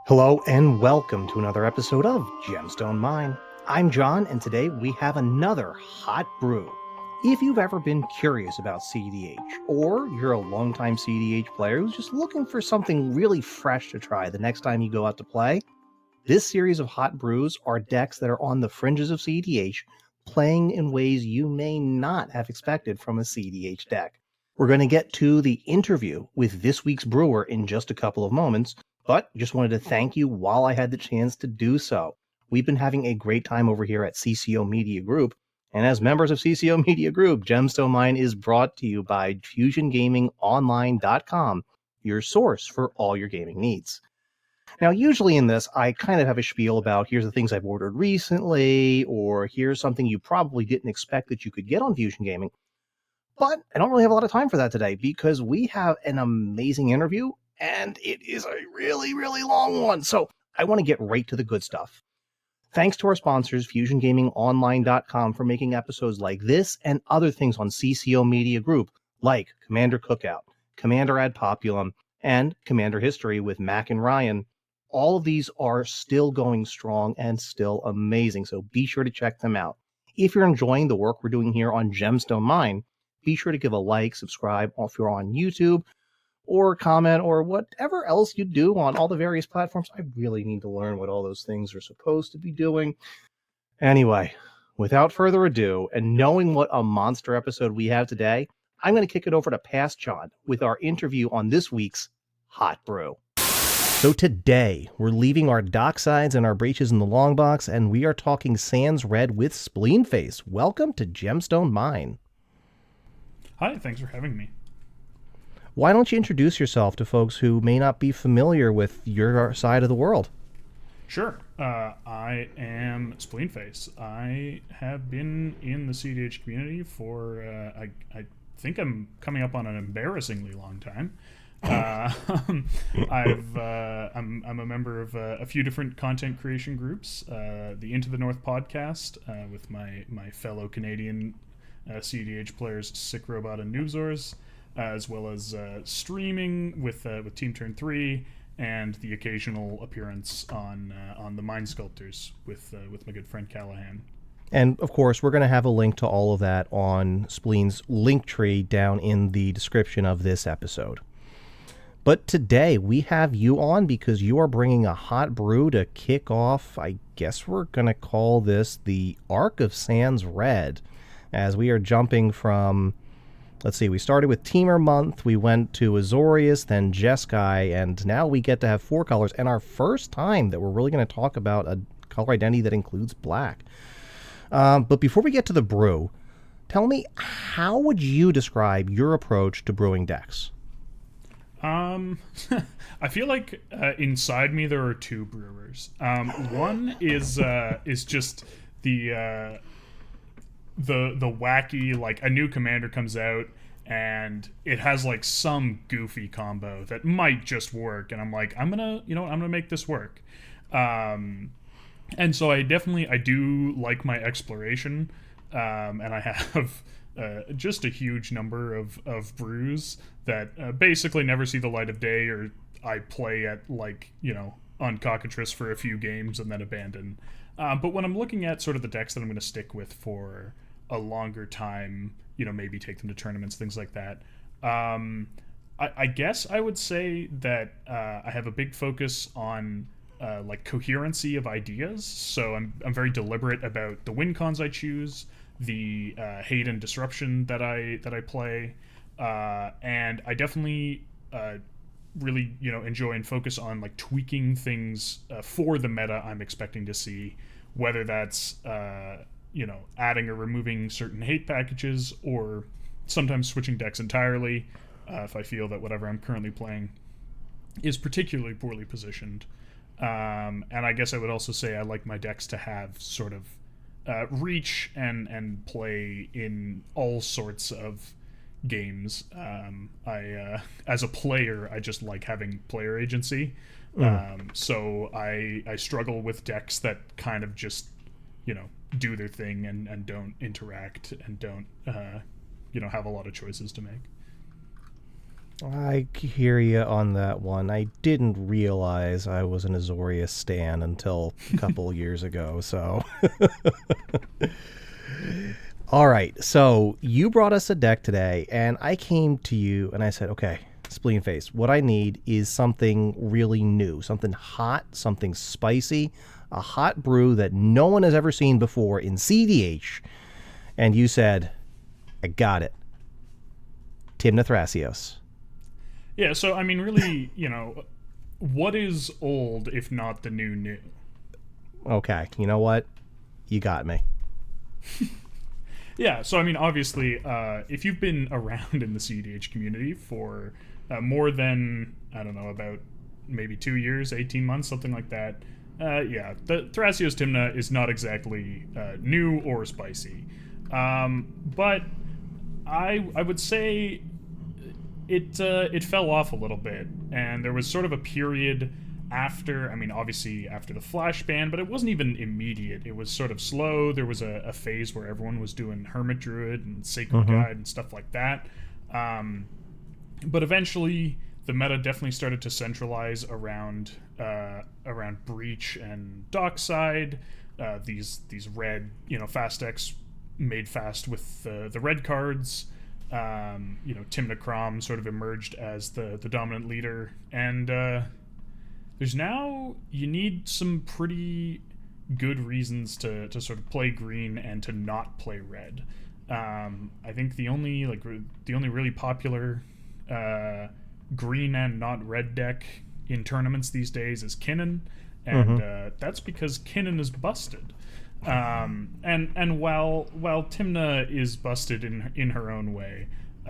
Hello and welcome to another episode of Gemstone Mine. I'm John, and today we have another hot brew. If you've ever been curious about cEDH, or you're a longtime cEDH player who's just looking for something really fresh to try the next time you go out to play, this series of hot brews are decks that are on the fringes of cEDH, playing in ways you may not have expected from a cEDH deck. We're going to get to the interview with this week's brewer in just a couple of moments, but just wanted to thank you while I had the chance to do so. We've been having a great time over here at CCO Media Group, and as members of CCO Media Group, Gemstone Mine is brought to you by FusionGamingOnline.com, your source for all your gaming needs. Now, usually in this, I kind of have a spiel about here's the things I've ordered recently, or here's something you probably didn't expect that you could get on Fusion Gaming. But I don't really have a lot of time for that today because we have an amazing interview, and it is a really, really long one. So I want to get right to the good stuff. Thanks to our sponsors, FusionGamingOnline.com, for making episodes like this and other things on CCO Media Group, like Commander Cookout, Commander Ad Populum, and Commander History with Mac and Ryan. All of these are still going strong and still amazing, so be sure to check them out. If you're enjoying the work we're doing here on Gemstone Mine, be sure to give a like, subscribe if you're on YouTube, or comment, or whatever else you do on all the various platforms. I really need to learn what all those things are supposed to be doing. Anyway, without further ado, and knowing what a monster episode we have today, I'm going to kick it over to Past John with our interview on this week's Hot Brew. So today, we're leaving our docksides and our breaches in the long box, and we are talking Sans Red with Spleenface. Welcome to Gemstone Mine. Hi, thanks for having me. Why don't you introduce yourself to folks who may not be familiar with your side of the world? Sure. I am Spleenface. I have been in the cEDH community for, I think I'm coming up on an embarrassingly long time. I'm a member of a few different content creation groups. The Into the North podcast with my fellow Canadian cEDH players, Sick Robot and Noobzors, as well as streaming with Team Turn 3 and the occasional appearance on the Mindsculptors with my good friend Callahan. And of course, we're going to have a link to all of that on Spleen's link tree down in the description of this episode. But today we have you on because you are bringing a hot brew to kick off, I guess we're going to call this the Arc of Sans Red, as we are jumping from, let's see, we started with Teamer Month, we went to Azorius, then Jeskai, and now we get to have 4 colors, and our first time that we're really going to talk about a color identity that includes black. But before we get to the brew, tell me, how would you describe your approach to brewing decks? I feel like inside me there are two brewers. One is just the wacky, like, a new commander comes out and it has like some goofy combo that might just work, and I'm like, I'm gonna make this work. And so I do like my exploration, and I have just a huge number of brews that basically never see the light of day, or I play at, like, on cockatrice for a few games and then abandon. But when I'm looking at sort of the decks that I'm going to stick with for a longer time, maybe take them to tournaments, things like that, I guess I would say that I have a big focus on like coherency of ideas. So I'm very deliberate about the win cons I choose, the hate and disruption that I play, and I definitely really enjoy and focus on like tweaking things for the meta I'm expecting to see, whether that's adding or removing certain hate packages, or sometimes switching decks entirely if I feel that whatever I'm currently playing is particularly poorly positioned. And I guess I would also say I like my decks to have sort of reach and play in all sorts of games. As a player, I just like having player agency. So I struggle with decks that kind of just do their thing and don't interact and don't have a lot of choices to make. I hear you on that one. I didn't realize I was an Azorius stan until a couple years ago, so. All right, so you brought us a deck today, and I came to you and I said, okay, Spleenface, what I need is something really new, something hot, something spicy, a hot brew that no one has ever seen before in cEDH. And you said, I got it. Tymna Thrasios. Yeah, so I mean, really, what is old if not the new? Okay, you know what? You got me. Yeah, so I mean, obviously, if you've been around in the cEDH community for more than, I don't know, about maybe 2 years, 18 months, something like that, yeah, the Thrasios Tymna is not exactly new or spicy. But I would say it fell off a little bit, and there was sort of a period after, I mean, obviously after the Flash ban, but it wasn't even immediate. It was sort of slow. There was a phase where everyone was doing Hermit Druid and Sacred Guide and stuff like that. But eventually, the meta definitely started to centralize around Breach and Dockside. These red, fast decks made fast with the red cards. Tymna Crom sort of emerged as the dominant leader, and there's now, you need some pretty good reasons to sort of play green and to not play red. I think the only really popular green and not red deck in tournaments these days is Kinnan, and that's because Kinnan is busted. And while Tymna is busted in her own way,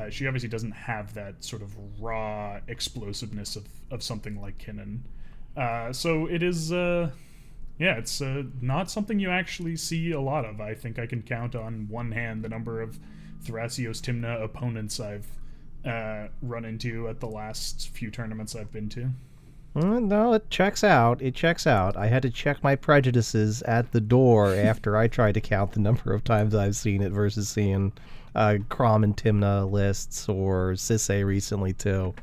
she obviously doesn't have that sort of raw explosiveness of something like Kinnan. So it is, it's not something you actually see a lot of. I think I can count on one hand the number of Thrasios Tymna opponents I've run into at the last few tournaments I've been to. No, it checks out. It checks out. I had to check my prejudices at the door after I tried to count the number of times I've seen it versus seeing Crom and Tymna lists, or Sisse recently too.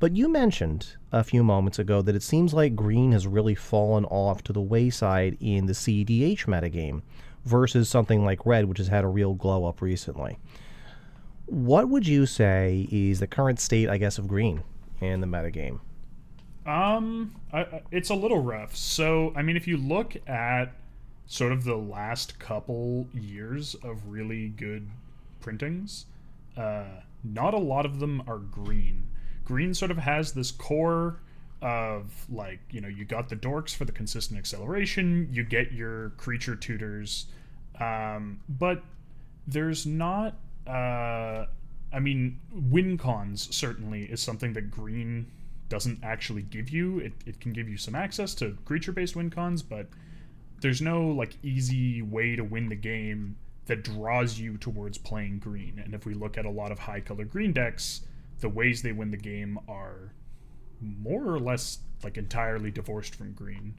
But you mentioned a few moments ago that it seems like green has really fallen off to the wayside in the cEDH metagame versus something like red, which has had a real glow up recently. What would you say is the current state, I guess, of green in the metagame? It's a little rough. So, I mean, if you look at sort of the last couple years of really good printings, not a lot of them are green. Green sort of has this core of, like, you got the dorks for the consistent acceleration, you get your creature tutors, but there's not, I mean, win cons certainly is something that green doesn't actually give you. It can give you some access to creature-based win cons, but there's no, like, easy way to win the game that draws you towards playing green. And if we look at a lot of high-color green decks, the ways they win the game are more or less, like, entirely divorced from green.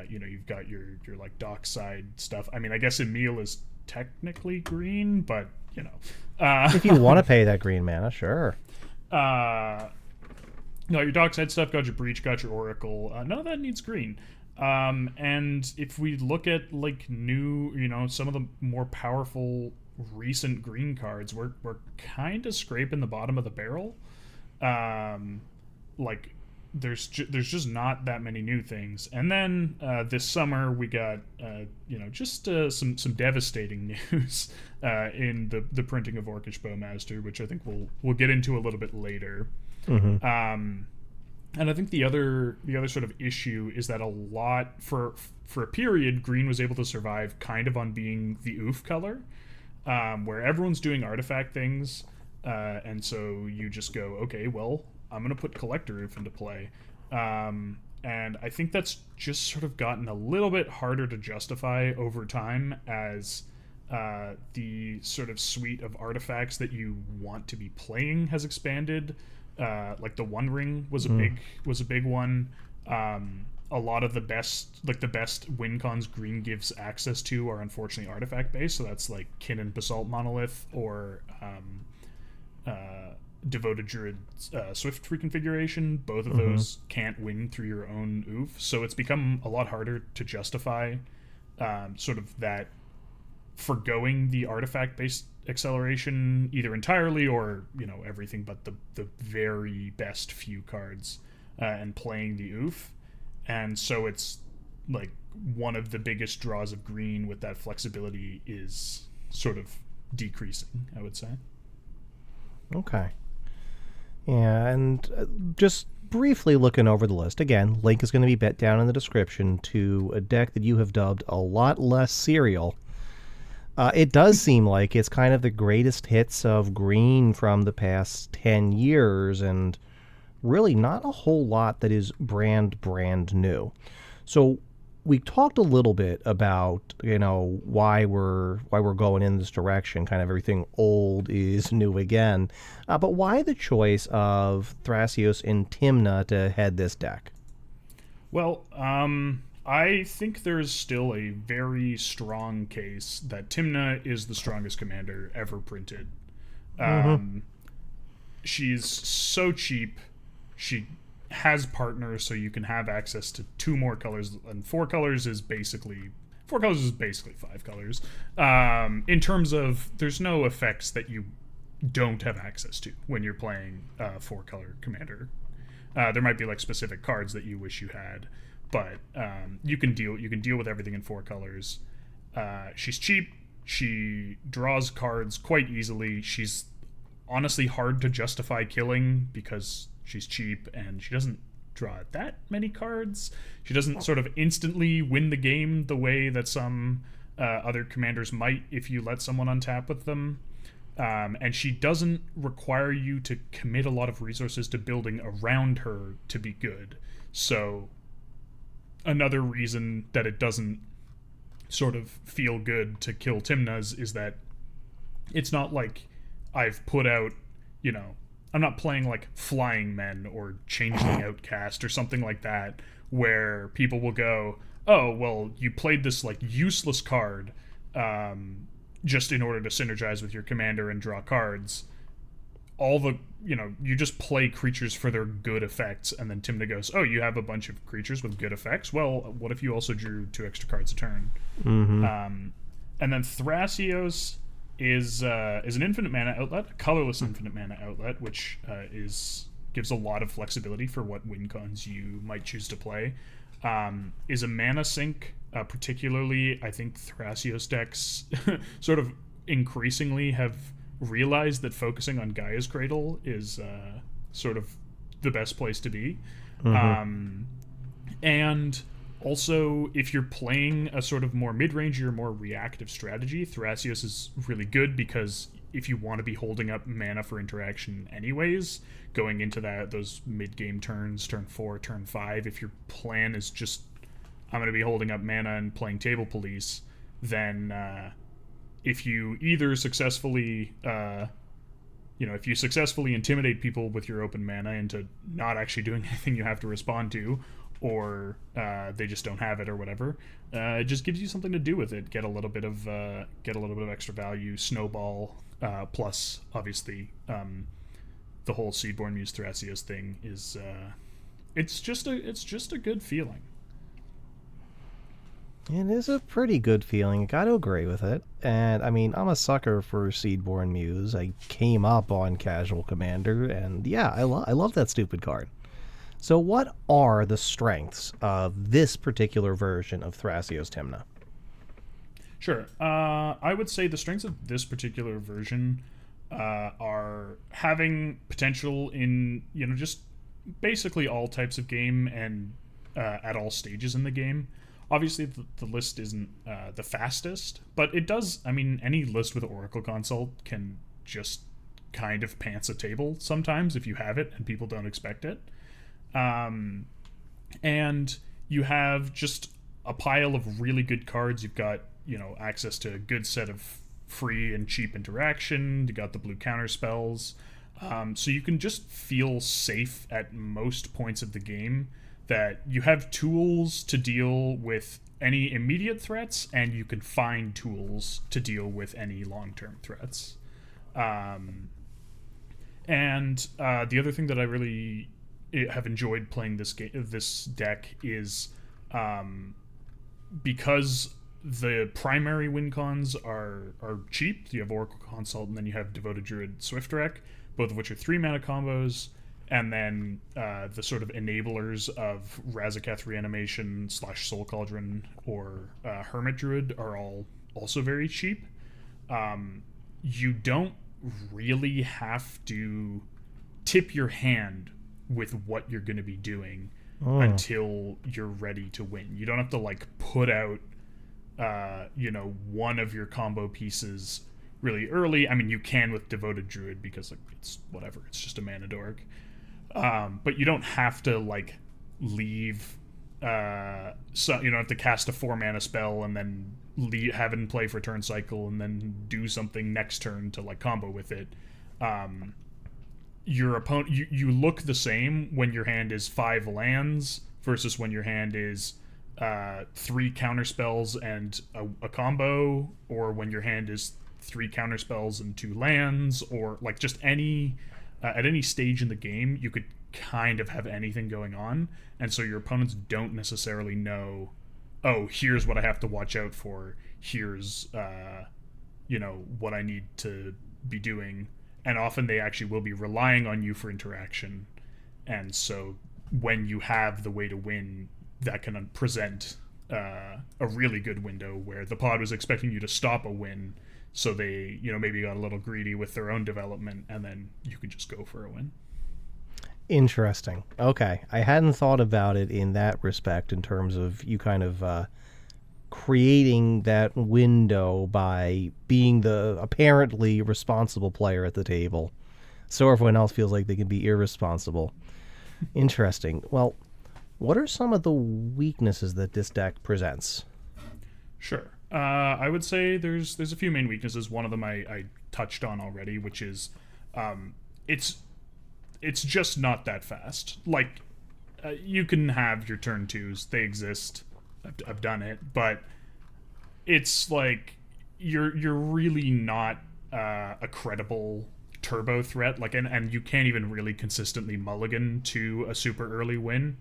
You've got your like Dockside stuff. I mean, I guess Emil is technically green, but if you want to pay that green mana, sure. No, your Dockside stuff, got your Breach, got your Oracle. None of that needs green. And if we look at, like, new, some of the more powerful recent green cards, we're kind of scraping the bottom of the barrel. Like, there's just not that many new things. And then this summer we got some devastating news in the printing of Orcish Bowmaster, which I think we'll get into a little bit later. And I think the other sort of issue is that a lot, for a period, green was able to survive kind of on being the oof color, where everyone's doing artifact things, and so you just go, okay, well, I'm going to put Collector Oof into play. And I think that's just sort of gotten a little bit harder to justify over time as the sort of suite of artifacts that you want to be playing has expanded. Like the One Ring was a big one. A lot of the best win cons green gives access to are unfortunately artifact based, so that's like Kinnan Basalt Monolith or Devoted Druid Swift reconfiguration. Both of those can't win through your own oof, so it's become a lot harder to justify sort of that forgoing the artifact based acceleration either entirely or everything but the very best few cards and playing the oof. And so it's like one of the biggest draws of green with that flexibility is sort of decreasing, I would say. Okay. Yeah, and just briefly looking over the list, again, link is going to be bet down in the description to a deck that you have dubbed a lot less serial. It does seem like it's kind of the greatest hits of green from the past 10 years, and really not a whole lot that is brand new. So we talked a little bit about why we're going in this direction, kind of everything old is new again. But why the choice of Thrasios and Tymna to head this deck? Well, I think there's still a very strong case that Tymna is the strongest commander ever printed. She's so cheap. She has partners, so you can have access to 2 more colors, and 4 colors is basically 5 colors. In terms of, there's no effects that you don't have access to when you're playing 4-color commander. There might be like specific cards that you wish you had, but you can deal with everything in 4 colors. She's cheap. She draws cards quite easily. She's honestly hard to justify killing because she's cheap and she doesn't draw that many cards. She doesn't sort of instantly win the game the way that some other commanders might if you let someone untap with them. And she doesn't require you to commit a lot of resources to building around her to be good. So another reason that it doesn't sort of feel good to kill Tymna's is that it's not like I've put out, I'm not playing like Flying Men or Changeling Outcast or something like that, where people will go, oh, well, you played this like useless card just in order to synergize with your commander and draw cards. You just play creatures for their good effects, and then Tymna goes, oh, you have a bunch of creatures with good effects? Well, what if you also drew 2 extra cards a turn? And then Thrasios is an infinite mana outlet, a colorless infinite mana outlet, which gives a lot of flexibility for what win cons you might choose to play. Is a mana sink, particularly I think Thrasios decks sort of increasingly have realized that focusing on Gaia's Cradle is sort of the best place to be. And also, if you're playing a sort of more mid-range or more reactive strategy, Thrasios is really good because if you want to be holding up mana for interaction anyways, going into those mid-game turns, turn 4, turn 5, if your plan is just, I'm going to be holding up mana and playing Table Police, then if you either successfully if you successfully intimidate people with your open mana into not actually doing anything you have to respond to, or they just don't have it or whatever, it just gives you something to do with it. Get a little bit of extra value, snowball, plus obviously the whole Seedborn Muse Thrasios thing is it's just a good feeling. It is a pretty good feeling. I got to agree with it. And I mean, I'm a sucker for Seedborn Muse. I came up on Casual Commander, and yeah, I love that stupid card. So what are the strengths of this particular version of Thrasios Tymna? Sure. I would say the strengths of this particular version are having potential in, just basically all types of game and at all stages in the game. Obviously, the list isn't the fastest, but it does. I mean, any list with Oracle Consult can just kind of pants a table sometimes if you have it and people don't expect it. And you have just a pile of really good cards. You've got, access to a good set of free and cheap interaction. You got the blue counter spells. So you can just feel safe at most points of the game, that you have tools to deal with any immediate threats, and you can find tools to deal with any long-term threats. And the other thing that I really have enjoyed playing this deck is because the primary win cons are cheap. You have Oracle Consult, and then you have Devoted Druid Swiftrek, both of which are 3-mana combos. And then the sort of enablers of Razakats Reanimation / Soul Cauldron or Hermit Druid are all also very cheap. You don't really have to tip your hand with what you're going to be doing until you're ready to win. You don't have to like put out one of your combo pieces really early. I mean, you can with Devoted Druid because like it's whatever, it's just a mana dork. But you don't have to like leave so you don't have to cast a 4-mana spell and then have it in play for turn cycle and then do something next turn to like combo with it. Your opponent, you look the same when your hand is 5 lands versus when your hand is 3 counter spells and a combo, or when your hand is 3 counter spells and 2 lands, or like just any at any stage in the game you could kind of have anything going on, and so your opponents don't necessarily know, oh, here's what I have to watch out for, here's what I need to be doing. And often they actually will be relying on you for interaction. And so when you have the way to win, that can present a really good window where the pod was expecting you to stop a win. So they, maybe got a little greedy with their own development, and then you could just go for a win. Interesting. Okay. I hadn't thought about it in that respect, in terms of you kind of creating that window by being the apparently responsible player at the table, so everyone else feels like they can be irresponsible. Interesting. Well, what are some of the weaknesses that this deck presents? Sure. I would say there's a few main weaknesses. One of them I touched on already, which is it's just not that fast. Like, you can have your turn 2s. They exist. I've done it, but it's like you're really not a credible turbo threat. Like, and you can't even really consistently mulligan to a super early win.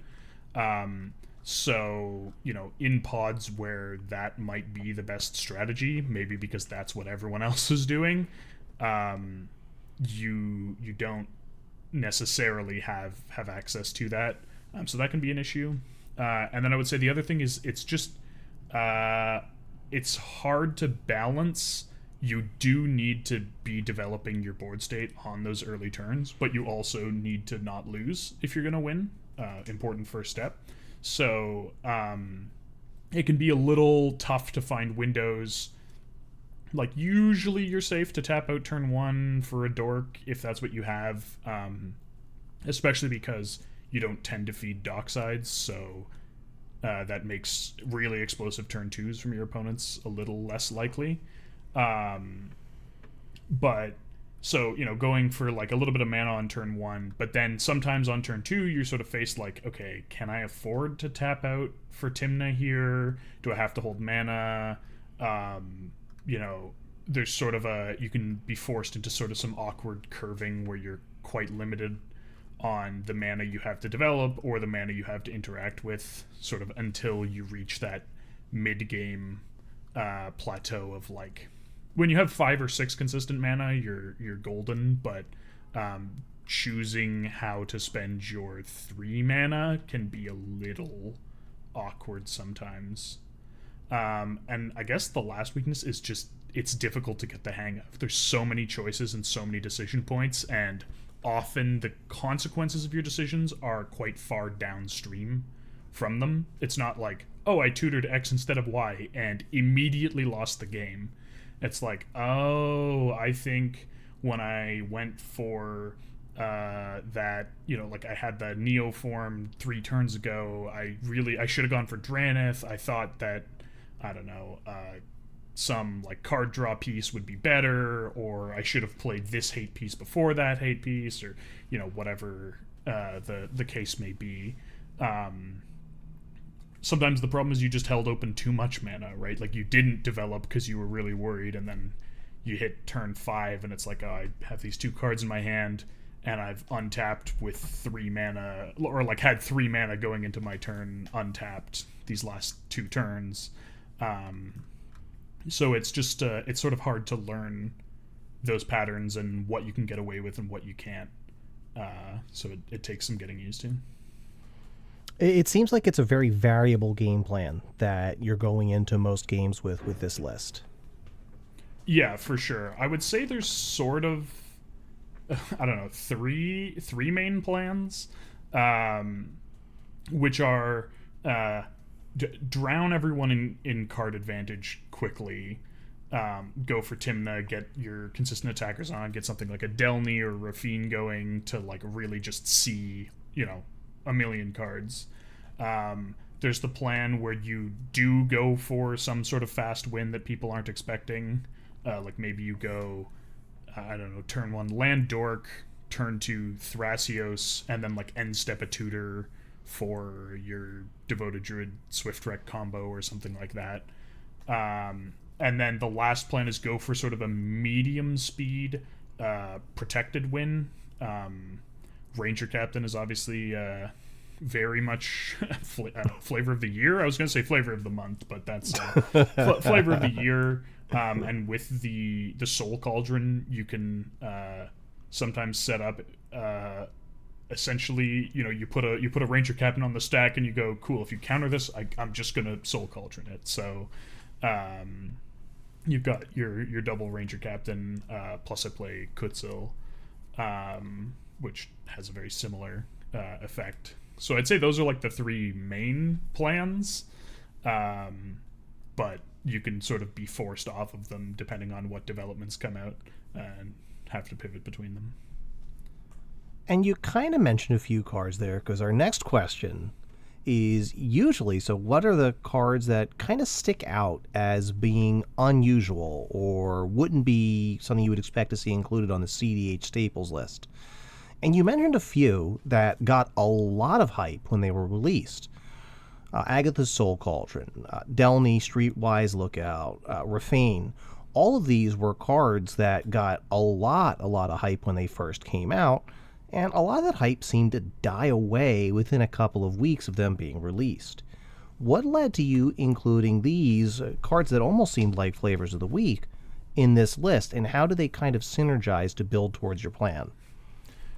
So in pods where that might be the best strategy, maybe because that's what everyone else is doing, you don't necessarily have access to that. So that can be an issue. And then I would say the other thing is it's just it's hard to balance. You do need to be developing your board state on those early turns, but you also need to not lose if you're going to win. Important first step. So it can be a little tough to find windows. Like, usually you're safe to tap out turn 1 for a dork if that's what you have, especially because you don't tend to feed docksides, so that makes really explosive turn 2s from your opponents a little less likely. But so, going for like a little bit of mana on turn 1, but then sometimes on turn 2 you're sort of faced like, okay, can I afford to tap out for Tymna here? Do I have to hold mana? There's sort of you can be forced into sort of some awkward curving where you're quite limited on the mana you have to develop or the mana you have to interact with, sort of until you reach that mid-game plateau of like, when you have 5 or 6 consistent mana, you're golden, but choosing how to spend your 3 mana can be a little awkward sometimes. And I guess the last weakness is just it's difficult to get the hang of. There's so many choices and so many decision points, and often the consequences of your decisions are quite far downstream from them. It's not like, oh, I tutored X instead of Y and immediately lost the game. It's like, oh, I think when I went for that, like I had the Neoform 3 turns ago, I should have gone for Dranith. I thought that, I don't know, some like card draw piece would be better, or I should have played this hate piece before that hate piece, or whatever the case may be. Sometimes the problem is you just held open too much mana, right? Like, you didn't develop because you were really worried, and then you hit turn 5 and it's like, oh, I have these 2 cards in my hand, and I've untapped with 3 mana, or like had 3 mana going into my turn untapped these last 2 turns. So it's just it's sort of hard to learn those patterns and what you can get away with and what you can't. So it takes some getting used to. It seems like it's a very variable game plan that you're going into most games with this list. Yeah, for sure. I would say there's sort of, I don't know, three main plans, which are drown everyone in card advantage quickly. Go for Tymna, get your consistent attackers on, get something like a Delny or Rafine going to like really just see, a million cards. There's the plan where you do go for some sort of fast win that people aren't expecting. Like maybe you go, I don't know, turn 1 Land Dork, turn 2 Thrasios, and then like end step a tutor for your Devoted Druid Swift Rec combo or something like that. And then the last plan is go for sort of a medium speed protected win. Ranger Captain is obviously very much flavor of the year. I was going to say flavor of the month, but that's flavor of the year. And with the Soul Cauldron, you can sometimes set up essentially, you put a Ranger Captain on the stack and you go, cool, if you counter this, I'm just going to Soul Cauldron it. So you've got your double Ranger Captain, plus I play Kutzil, which has a very similar effect. So I'd say those are like the 3 main plans, but you can sort of be forced off of them depending on what developments come out and have to pivot between them. And you kind of mentioned a few cards there, because our next question is usually, so what are the cards that kind of stick out as being unusual or wouldn't be something you would expect to see included on the cEDH staples list? And you mentioned a few that got a lot of hype when they were released. Agatha's Soul Cauldron, Delny, Streetwise Lookout, Rafine. All of these were cards that got a lot of hype when they first came out, and a lot of that hype seemed to die away within a couple of weeks of them being released. What led to you including these cards that almost seemed like flavors of the week in this list, and how do they kind of synergize to build towards your plan?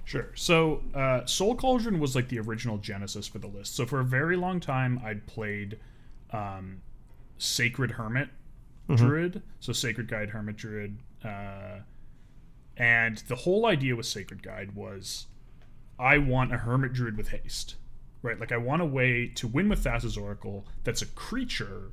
Sure. So Soul Cauldron was like the original genesis for the list. So for a very long time, I'd played Sacred Hermit Druid. So Sacred Guide Hermit Druid. And the whole idea with Sacred Guide was I want a Hermit Druid with haste. Right? Like I want a way to win with Thassa's Oracle that's a creature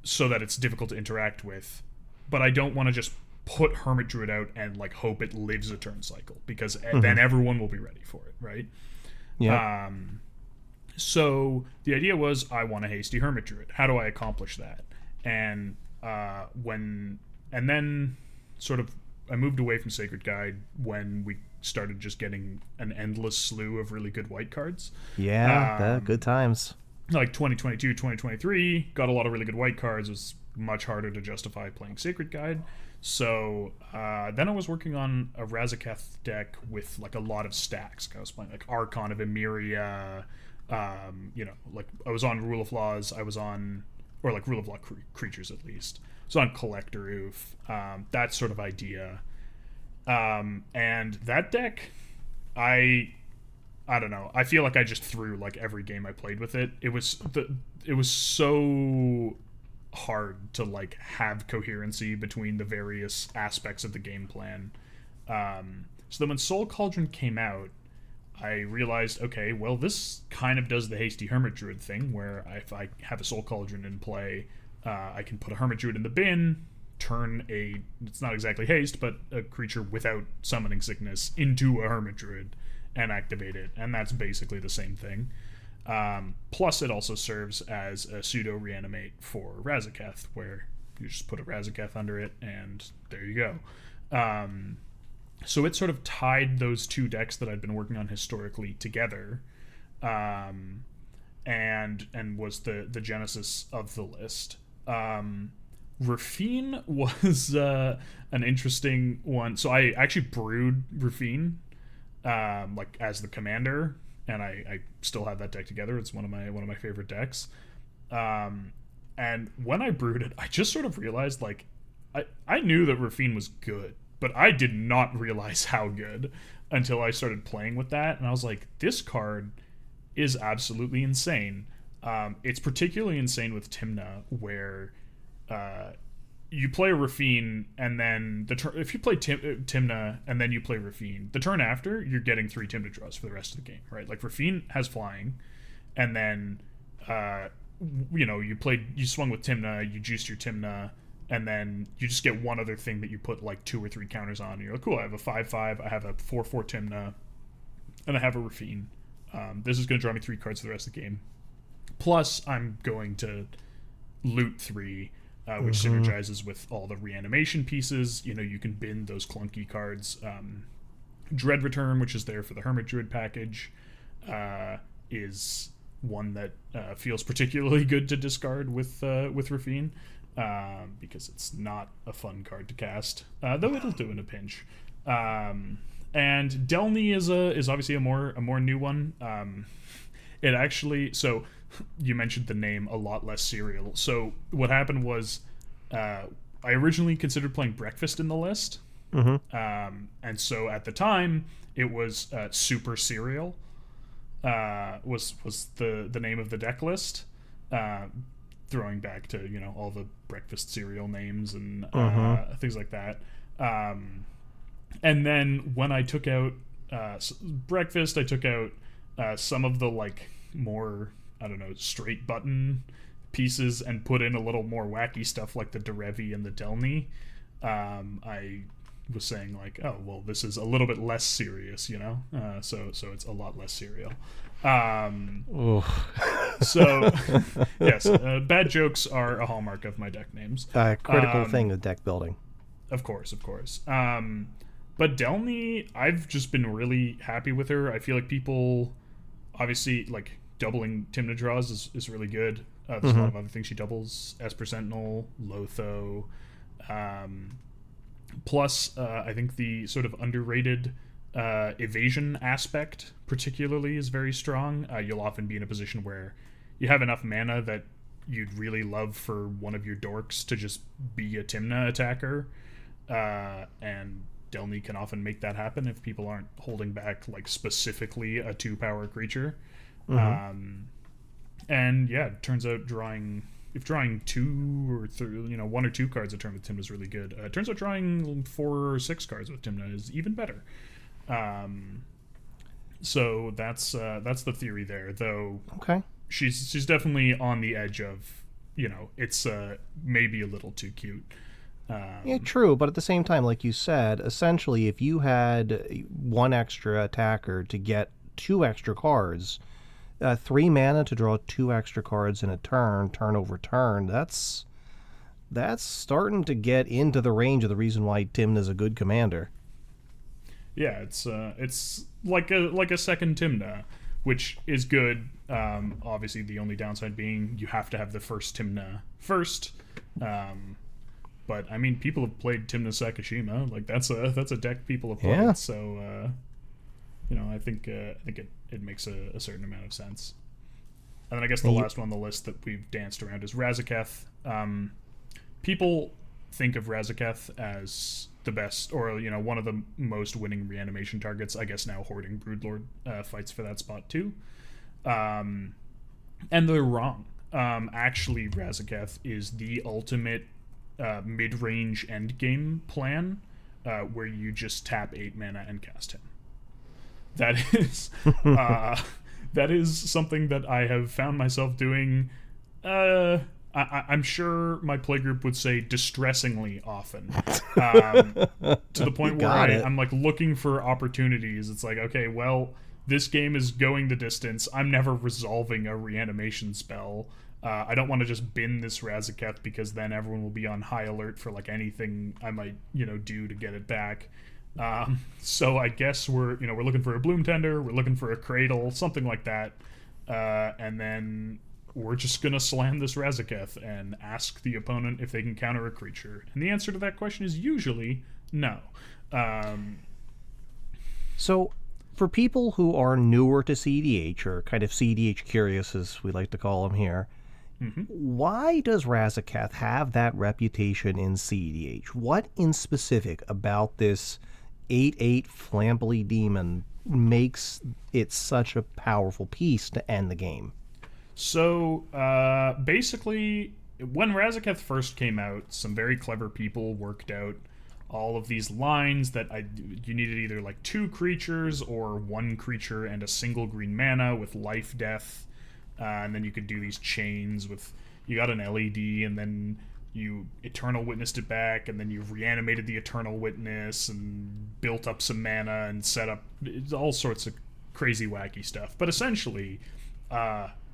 so that it's difficult to interact with. But I don't want to just put Hermit Druid out and like hope it lives a turn cycle, because then everyone will be ready for it, right? Yeah. So the idea was I want a hasty Hermit Druid. How do I accomplish that? And then sort of I moved away from Sacred Guide when we started just getting an endless slew of really good white cards. Yeah, good times. Like 2022, 2023, got a lot of really good white cards. It was much harder to justify playing Sacred Guide. So then I was working on a Razakats deck with like a lot of stacks. I was playing like Archon of Emeria, like I was on Rule of Laws, I was on, or like Rule of Law creatures at least. So on Collector Oof, that sort of idea. And that deck, I don't know. I feel like I just threw like every game I played with it. It was so hard to like have coherency between the various aspects of the game plan. So then when Soul Cauldron came out, I realized, okay, well, this kind of does the hasty Hermit Druid thing, where if I have a Soul Cauldron in play, I can put a Hermit Druid in the bin, turn it's not exactly haste, but a creature without summoning sickness into a Hermit Druid and activate it, and that's basically the same thing. Plus, it also serves as a pseudo reanimate for Razakats, where you just put a Razakats under it, and there you go. So it sort of tied those 2 decks that I'd been working on historically together, and was the genesis of the list. Rafine was an interesting one. So I actually brewed Rafine, like as the commander, and I still have that deck together. It's one of my favorite decks. And when I brewed it, I just sort of realized like I knew that Rafine was good, but I did not realize how good until I started playing with that, and I was like, this card is absolutely insane. It's particularly insane with Tymna, where you play Rafine, and then if you play Tymna and then you play Rafine, the turn after you're getting 3 Tymna draws for the rest of the game, right? Like Rafine has flying, and then you swung with Tymna, you juiced your Tymna, and then you just get one other thing that you put like 2 or 3 counters on, and you're like, cool, I have a 5/5, I have a 4/4 Tymna, and I have a Rafine. This is going to draw me 3 cards for the rest of the game. Plus, I'm going to loot 3, which synergizes with all the reanimation pieces. You can bin those clunky cards. Dread Return, which is there for the Hermit Druid package, is one that feels particularly good to discard with Rafine. Because it's not a fun card to cast, though it'll do in a pinch. And Delny is obviously a more new one. It actually, so you mentioned the name A Lot Less Cereal. So what happened was, I originally considered playing Breakfast in the list, and so at the time it was Super Cereal. Was the name of the deck list. Throwing back to all the breakfast cereal names and things like that, and then when I took out breakfast, I took out some of the like more, I don't know, straight button pieces and put in a little more wacky stuff like the Derevi and the Delny. I was saying like, oh well, this is a little bit less serious, so it's a lot less cereal. So yes, bad jokes are a hallmark of my deck names. Critical thing of deck building. Of course. But Delny, I've just been really happy with her. I feel like people, obviously, like doubling Tymna draws is really good. There's a lot of other things she doubles: Esper Sentinel, Lotho. Plus, I think the sort of underrated evasion aspect particularly is very strong. You'll often be in a position where you have enough mana that you'd really love for one of your dorks to just be a Tymna attacker, and Delny can often make that happen if people aren't holding back like specifically a 2-power creature. And yeah, it turns out drawing 2 or 3, 1 or 2 cards a turn with Tymna is really good. It turns out drawing 4 or 6 cards with Tymna is even better. So that's the theory there, though. Okay. She's definitely on the edge of, it's maybe a little too cute. Yeah, true, but at the same time, like you said, essentially, if you had 1 extra attacker to get 2 extra cards, 3 mana to draw 2 extra cards in a turn over turn, that's starting to get into the range of the reason why Tymna's a good commander. Yeah, it's like a second Tymna, which is good. Obviously, the only downside being you have to have the first Tymna first. But I mean, people have played Tymna Sakashima. Like that's a deck people have played. Yeah. So I think it makes a certain amount of sense. And then I guess the last one on the list that we've danced around is Razakats. People think of Razakats as the best, or one of the most winning reanimation targets. I guess now Hoarding Broodlord fights for that spot too, and they're wrong. Actually, Razakats is the ultimate mid-range endgame plan, where you just tap 8 mana and cast him. That is something that I have found myself doing. I'm sure my playgroup would say distressingly often, to the point where I'm like looking for opportunities. It's like, okay, well, this game is going the distance. I'm never resolving a reanimation spell. I don't want to just bin this Razakats because then everyone will be on high alert for like anything I might do to get it back. So I guess we're looking for a Bloom Tender, we're looking for a Cradle, something like that, and then we're just gonna slam this Razakats and ask the opponent if they can counter a creature. And the answer to that question is usually no. So, for people who are newer to cEDH, or kind of cEDH-curious as we like to call them here, why does Razakats have that reputation in cEDH? What in specific about this 8/8 Flambly Demon makes it such a powerful piece to end the game? So basically, when Razakats first came out, some very clever people worked out all of these lines that you needed either like 2 creatures or 1 creature and a single green mana with life death, and then you could do these chains with, you got an LED and then you Eternal Witnessed it back, and then you reanimated the Eternal Witness and built up some mana and set up all sorts of crazy wacky stuff. But essentially,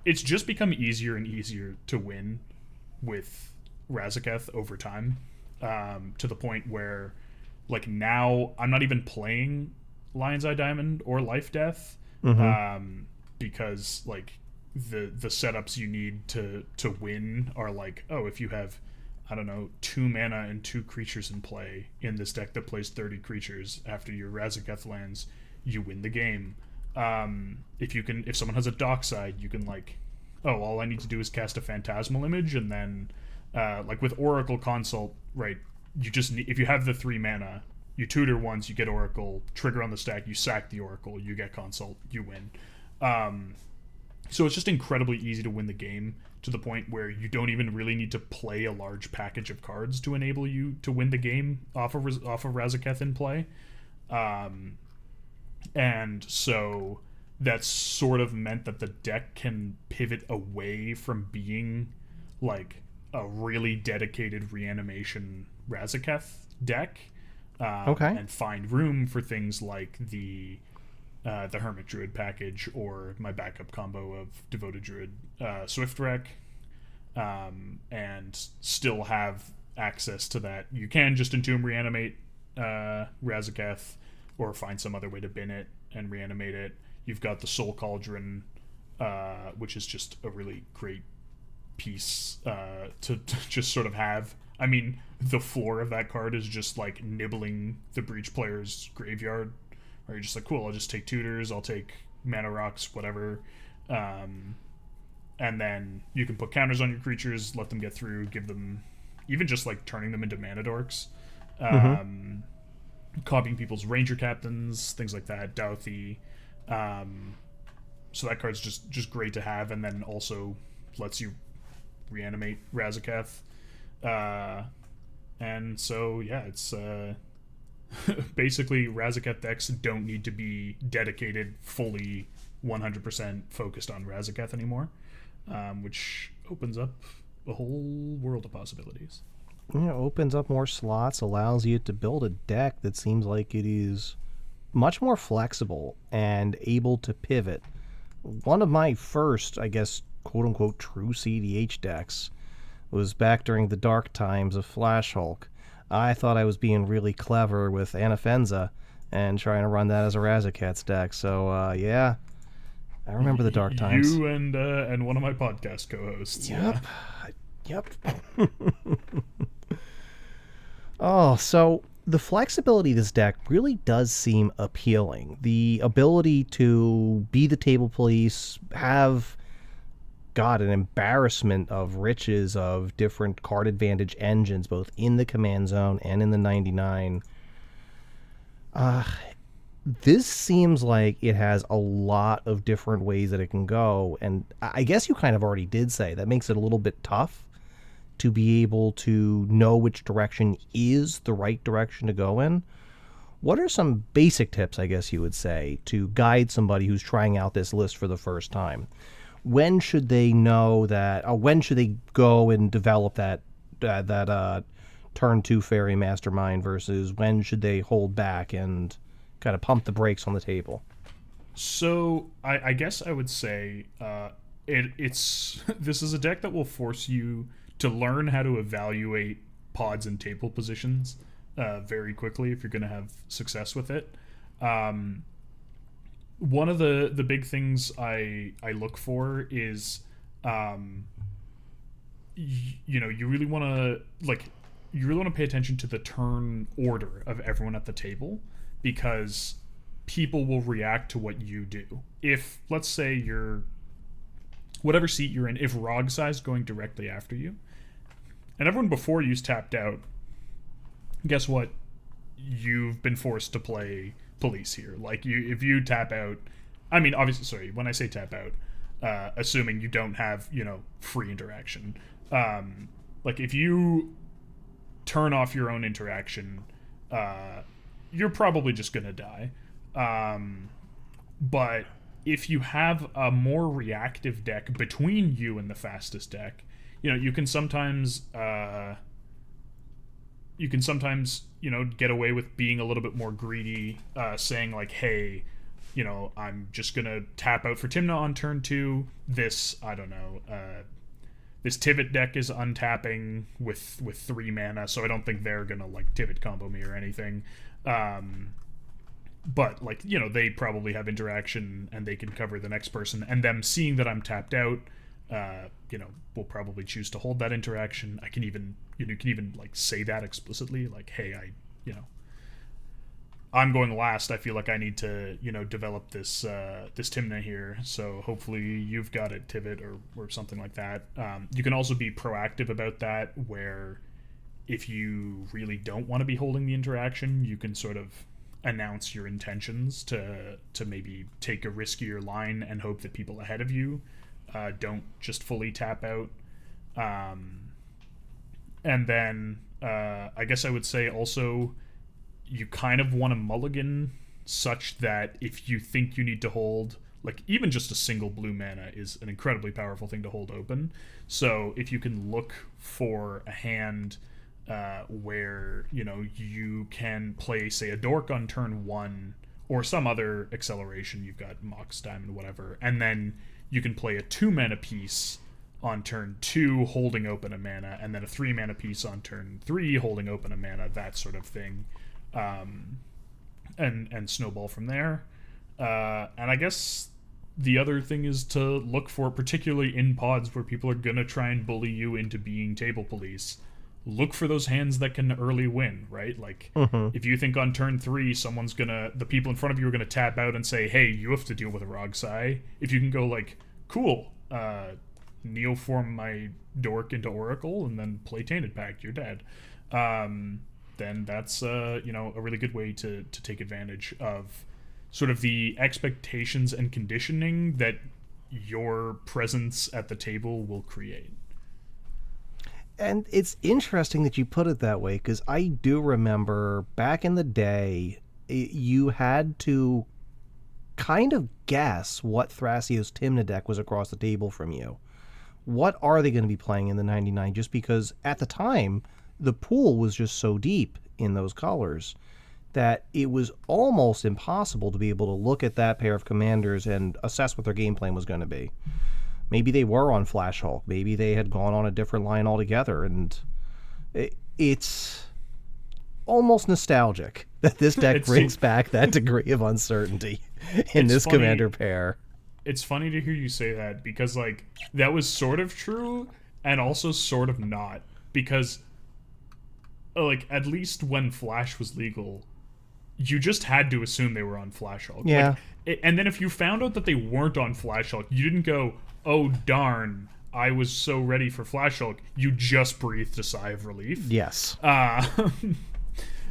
it's just become easier and easier to win with Razakats over time, to the point where, like, now I'm not even playing Lion's Eye Diamond or Life Death, because like the setups you need to win are like, oh, if you have, I don't know, 2 mana and 2 creatures in play in this deck that plays 30 creatures after your Razakats lands, you win the game. If someone has a Dockside, you can like, oh, all I need to do is cast a Phantasmal Image, and then like with Oracle Consult, right? You just need, if you have the 3 mana, you tutor once, you get Oracle, trigger on the stack, you sack the Oracle, you get Consult, you win. So it's just incredibly easy to win the game, to the point where you don't even really need to play a large package of cards to enable you to win the game off of Razakats in play. And so that's sort of meant that the deck can pivot away from being like a really dedicated reanimation Razakats deck, and find room for things like the Hermit Druid package, or my backup combo of Devoted Druid, Swift Wreck, and still have access to that. You can just Entomb Reanimate Razakats, or find some other way to bin it and reanimate it. You've got the Soul Cauldron, which is just a really great piece to just sort of have. I mean, the floor of that card is just like nibbling the Breach player's graveyard, or you're just like, cool, I'll just take tutors, I'll take mana rocks, whatever, and then you can put counters on your creatures, let them get through, give them, even just like turning them into mana dorks, copying people's ranger captains, things like that, Douthie. So that card's just great to have, and then also lets you reanimate Razakats. And so yeah, it's basically Razakats decks don't need to be dedicated fully 100% focused on Razakats anymore, which opens up a whole world of possibilities. Opens up more slots, allows you to build a deck that seems like it is much more flexible and able to pivot. One of my first, I guess, quote-unquote true cEDH decks was back during the dark times of Flash Hulk. I thought I was being really clever with Anafenza and trying to run that as a Razakats deck. So, yeah, I remember the dark times. You and one of my podcast co-hosts. Yep. Oh, so the flexibility of this deck really does seem appealing. The ability to be the table police, have, God, an embarrassment of riches of different card advantage engines, both in the command zone and in the 99. This seems like it has a lot of different ways that it can go, and I guess you kind of already did say that makes it a little bit tough to be able to know which direction is the right direction to go in. What are some basic tips, I guess you would say, to guide somebody who's trying out this list for the first time? When should they know that, when should they go and develop that turn 2 fairy mastermind, versus when should they hold back and kind of pump the brakes on the table? So I guess I would say it's this is a deck that will force you to learn how to evaluate pods and table positions very quickly if you're going to have success with it. One of the big things I look for is You really want to pay attention to the turn order of everyone at the table, because people will react to what you do. If, let's say, you're whatever seat you're in, if Rogsai's going directly after you, and everyone before you's tapped out, guess what? You've been forced to play police here. Like, if you tap out, I mean, obviously, sorry, when I say tap out, assuming you don't have, free interaction. Like, if you turn off your own interaction, you're probably just gonna die. But if you have a more reactive deck between you and the fastest deck, you can sometimes get away with being a little bit more greedy, saying like, hey, I'm just gonna tap out for Tymna on turn 2. This, I don't know, this Tivit deck is untapping with 3 mana, so I don't think they're gonna like Tivit combo me or anything. But like, they probably have interaction and they can cover the next person, and them seeing that I'm tapped out, will probably choose to hold that interaction. I can even, you can even like say that explicitly, like, hey, I'm going last. I feel like I need to, develop this Tymna here. So hopefully you've got it, Tivit, or something like that. You can also be proactive about that, where if you really don't want to be holding the interaction, you can sort of announce your intentions to maybe take a riskier line and hope that people ahead of you don't just fully tap out. And then I guess I would say also, you kind of want to mulligan such that if you think you need to hold, like, even just a single blue mana is an incredibly powerful thing to hold open. So if you can look for a hand where, you can play, say, a Dork on turn 1 or some other acceleration, you've got Mox, Diamond, whatever, and then you can play a 2 mana piece on turn 2 holding open a mana, and then a 3 mana piece on turn 3 holding open a mana, that sort of thing. And snowball from there. And I guess the other thing is to look for, particularly in pods where people are gonna try and bully you into being table police, look for those hands that can early win, right? Like, if you think on turn 3 the people in front of you are gonna tap out and say, hey, you have to deal with a Rogsai, if you can go like, cool, neoform my Dork into Oracle and then play Tainted Pact, you're dead. Then that's a really good way to take advantage of sort of the expectations and conditioning that your presence at the table will create. And it's interesting that you put it that way, because I do remember back in the day, you had to kind of guess what Thrasios Tymna deck was across the table from you. What are they going to be playing in the 99? Just because at the time, the pool was just so deep in those colors that it was almost impossible to be able to look at that pair of commanders and assess what their game plan was going to be. Maybe they were on Flash Hulk. Maybe they had gone on a different line altogether. And it's almost nostalgic that this deck brings back that degree of uncertainty in this commander pair. It's funny to hear you say that, because like, that was sort of true and also sort of not, because like, at least when Flash was legal, you just had to assume they were on Flash Hulk. Yeah. And then if you found out that they weren't on Flash Hulk, you didn't go, oh darn, I was so ready for Flash Hulk. You just breathed a sigh of relief. Yes.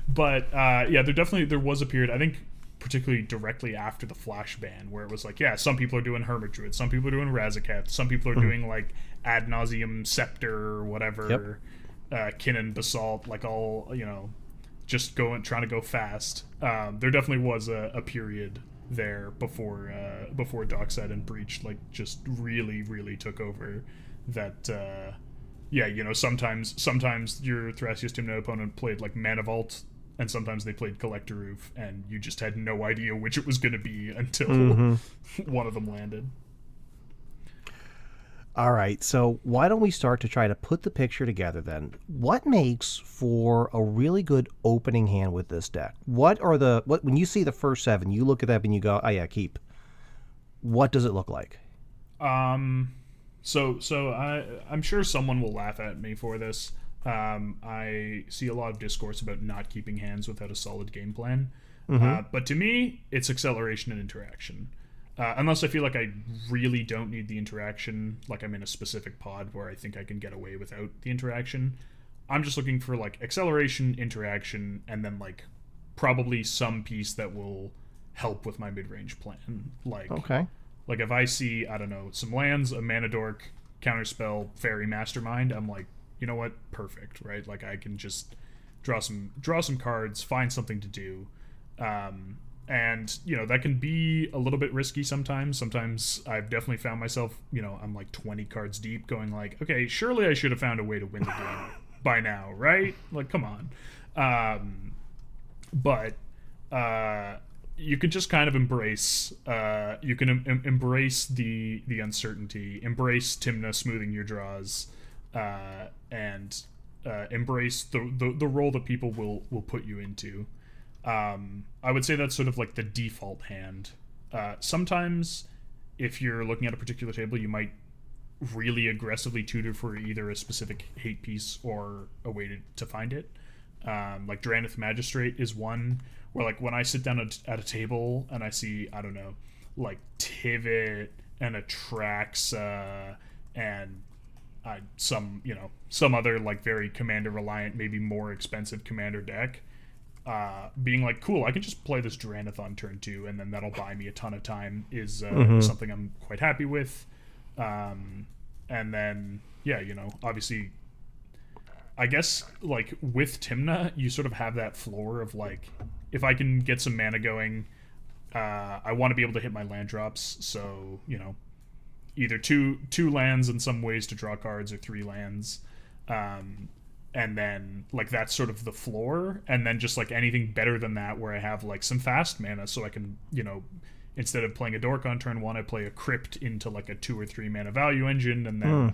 But there was a period, I think particularly directly after the Flash ban, where it was like, yeah, some people are doing Hermit Druid, some people are doing Razakats, some people are doing like Ad Nauseam Scepter or whatever, Kinnan Basalt, like all, just trying to go fast. There definitely was a period there before Dockside and Breach like just really, really took over. That sometimes your Thrasios Tymna opponent played like Mana Vault, and sometimes they played Collector Roof, and you just had no idea which it was going to be until one of them landed. All right, so why don't we start to try to put the picture together then? What makes for a really good opening hand with this deck? What when you see the first 7, you look at that and you go, oh yeah, keep. What does it look like? I'm sure someone will laugh at me for this. I see a lot of discourse about not keeping hands without a solid game plan. Mm-hmm. But to me, it's acceleration and interaction. Unless I feel like I really don't need the interaction, like I'm in a specific pod where I think I can get away without the interaction. I'm just looking for like acceleration, interaction, and then like probably some piece that will help with my mid-range plan. Okay. Like if I see, I don't know, some lands, a mana dork, counterspell, fairy mastermind, I'm like, you know what, perfect, right? Like I can just draw some cards, find something to do. And that can be a little bit risky sometimes. Sometimes I've definitely found myself, I'm like 20 cards deep going like, okay, surely I should have found a way to win the game by now, right? Like, come on. But you can just kind of embrace embrace the uncertainty, embrace Tymna smoothing your draws, and embrace the role that people will put you into. I would say that's sort of like the default hand. Sometimes, if you're looking at a particular table, you might really aggressively tutor for either a specific hate piece or a way to find it. Like Drannith Magistrate is one where, like, when I sit down at a table and I see, I don't know, like Tivit and a Traxa and some other like very commander reliant, maybe more expensive commander deck. Being like, cool, I can just play this Drannith on turn 2 and then that'll buy me a ton of time is something I'm quite happy with. And then, yeah, obviously, I guess, like, with Tymna, you sort of have that floor of, like, if I can get some mana going, I want to be able to hit my land drops, so, either two lands in some ways to draw cards or 3 lands. And then, like, that's sort of the floor, and then just, like, anything better than that where I have, like, some fast mana so I can, instead of playing a Dork on turn 1, I play a Crypt into, like, a 2 or 3 mana value engine, and then,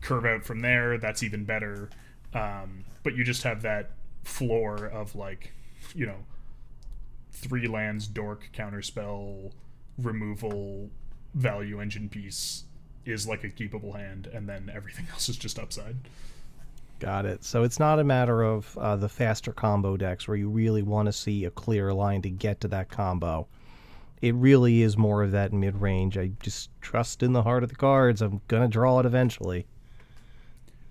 curve out from there. That's even better. But you just have that floor of, like, 3 lands, Dork, counterspell, removal, value engine piece is, like, a keepable hand, and then everything else is just upside. Got it. So it's not a matter of the faster combo decks where you really want to see a clear line to get to that combo. It really is more of that mid-range. I just trust in the heart of the cards. I'm going to draw it eventually.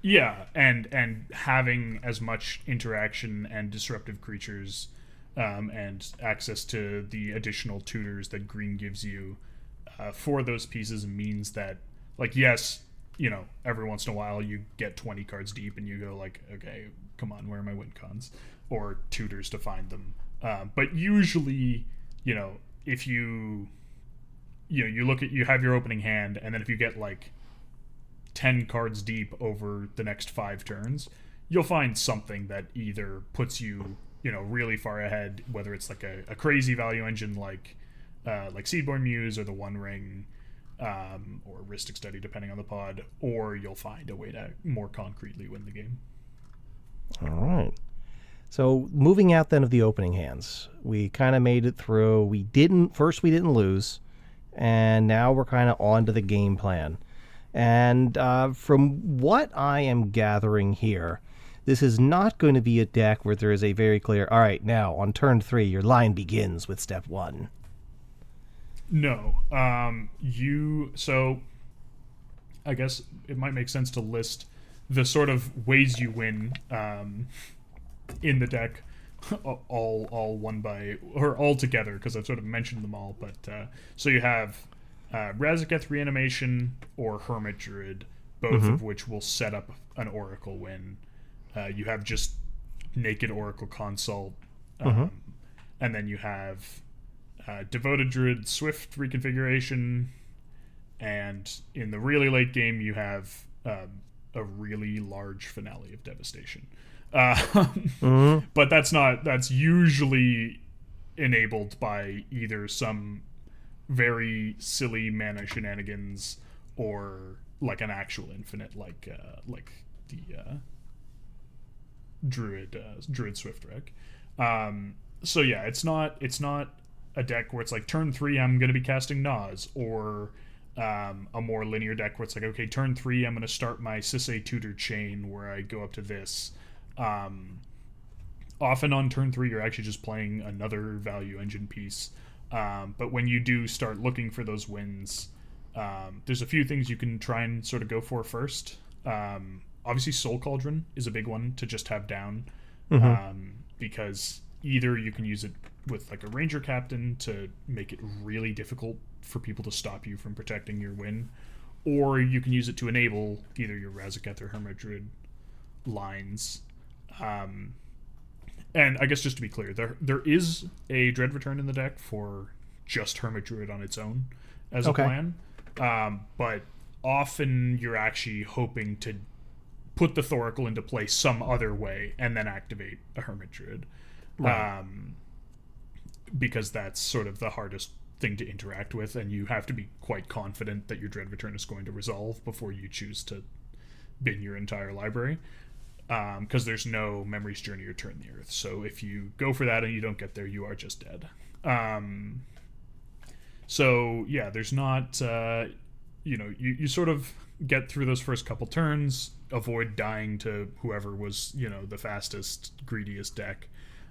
Yeah, and having as much interaction and disruptive creatures and access to the additional tutors that green gives you for those pieces means that, like, yes, every once in a while you get 20 cards deep and you go like, okay, come on, where are my win cons? Or tutors to find them. But usually, if you look at, you have your opening hand, and then if you get like 10 cards deep over the next 5 turns, you'll find something that either puts you, really far ahead, whether it's like a crazy value engine like Seedborn Muse or the One Ring, or Rhystic Study, depending on the pod, or you'll find a way to more concretely win the game. All right. So moving out then of the opening hands, we kind of made it through. We didn't lose, and now we're kind of on to the game plan. And from what I am gathering here, this is not going to be a deck where there is a very clear, all right, now on turn 3, your line begins with step 1. No. So I guess it might make sense to list the sort of ways you win in the deck all one by, or all together, because I've sort of mentioned them all. But so you have Razakats Reanimation or Hermit Druid, both of which will set up an Oracle win. You have just naked Oracle Consult, and then you have Devoted Druid Swift Reconfiguration, and in the really late game you have a really large Finale of Devastation. But that's usually enabled by either some very silly mana shenanigans or like an actual infinite, like the Druid Swift Rec. So yeah, it's not a deck where it's like turn 3 I'm going to be casting Nas, or a more linear deck where it's like, okay, turn 3, I'm going to start my Sisei Tutor chain where I go up to this. Often on turn 3, you're actually just playing another value engine piece. But when you do start looking for those wins, there's a few things you can try and sort of go for first. Obviously, Soul Cauldron is a big one to just have down, because either you can use it with like a Ranger Captain to make it really difficult for people to stop you from protecting your win, or you can use it to enable either your Razakats or Hermit Druid lines. And I guess just to be clear, there is a Dread Return in the deck for just Hermit Druid on its own as a plan. But often you're actually hoping to put the Thoracle into play some other way and then activate a Hermit Druid. Right. Because that's sort of the hardest thing to interact with, and you have to be quite confident that your Dread Return is going to resolve before you choose to bin your entire library. Because there's no Memory's Journey or Turn the Earth. So if you go for that and you don't get there, you are just dead. So yeah, there's not, you sort of get through those first couple turns, avoid dying to whoever was, the fastest, greediest deck.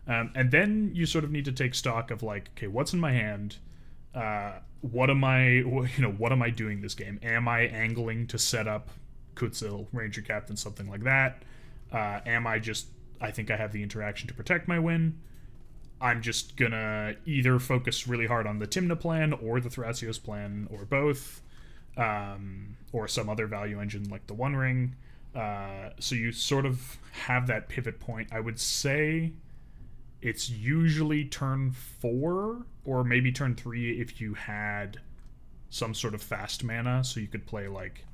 And then you sort of need to take stock of like, okay, what's in my hand? What am I doing this game? Am I angling to set up Kutsil, Ranger Captain, something like that? Am I just, I think I have the interaction to protect my win? I'm just gonna either focus really hard on the Tymna plan or the Thrasios plan or both, or some other value engine like the One Ring. So you sort of have that pivot point. I would say it's usually turn 4 or maybe turn 3 if you had some sort of fast mana, so you could play like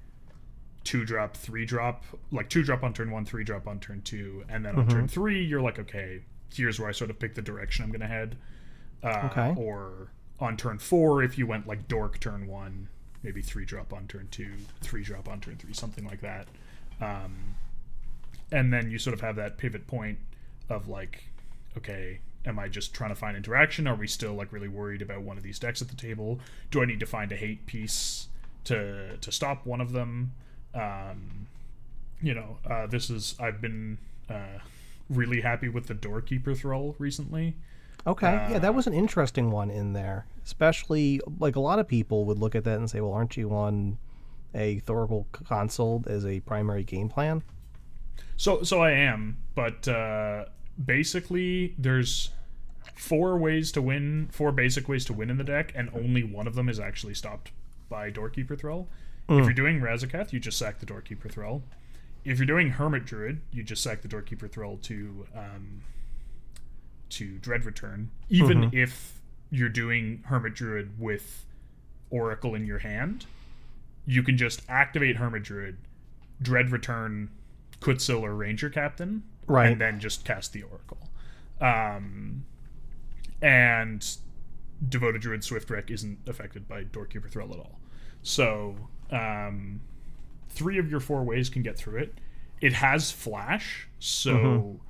2-drop, 3-drop, like 2-drop on turn 1, 3-drop on turn 2, and then on turn 3 you're like, okay, here's where I sort of pick the direction I'm gonna head. Or on turn 4 if you went like Dork turn 1, maybe 3-drop on turn 2, 3-drop on turn 3, something like that. And then you sort of have that pivot point of like, okay, am I just trying to find interaction? Are we still like really worried about one of these decks at the table? Do I need to find a hate piece to stop one of them? I've been really happy with the Doorkeeper Thrall recently. Okay, yeah, that was an interesting one in there. Especially, like, a lot of people would look at that and say, well, aren't you on a Thoracle console as a primary game plan? So I am, but basically there's 4 basic ways to win in the deck, and only one of them is actually stopped by Doorkeeper Thrall. If you're doing Razakats, you just sack the Doorkeeper Thrall. If you're doing Hermit Druid, you just sack the Doorkeeper Thrall to Dread Return. Even if you're doing Hermit Druid with Oracle in your hand, you can just activate Hermit Druid, Dread Return Kutsil or Ranger Captain, and then just cast the Oracle. And Devoted Druid Swift-Rec isn't affected by Doorkeeper Thrall at all. So 3 of your 4 ways can get through it. It has flash, so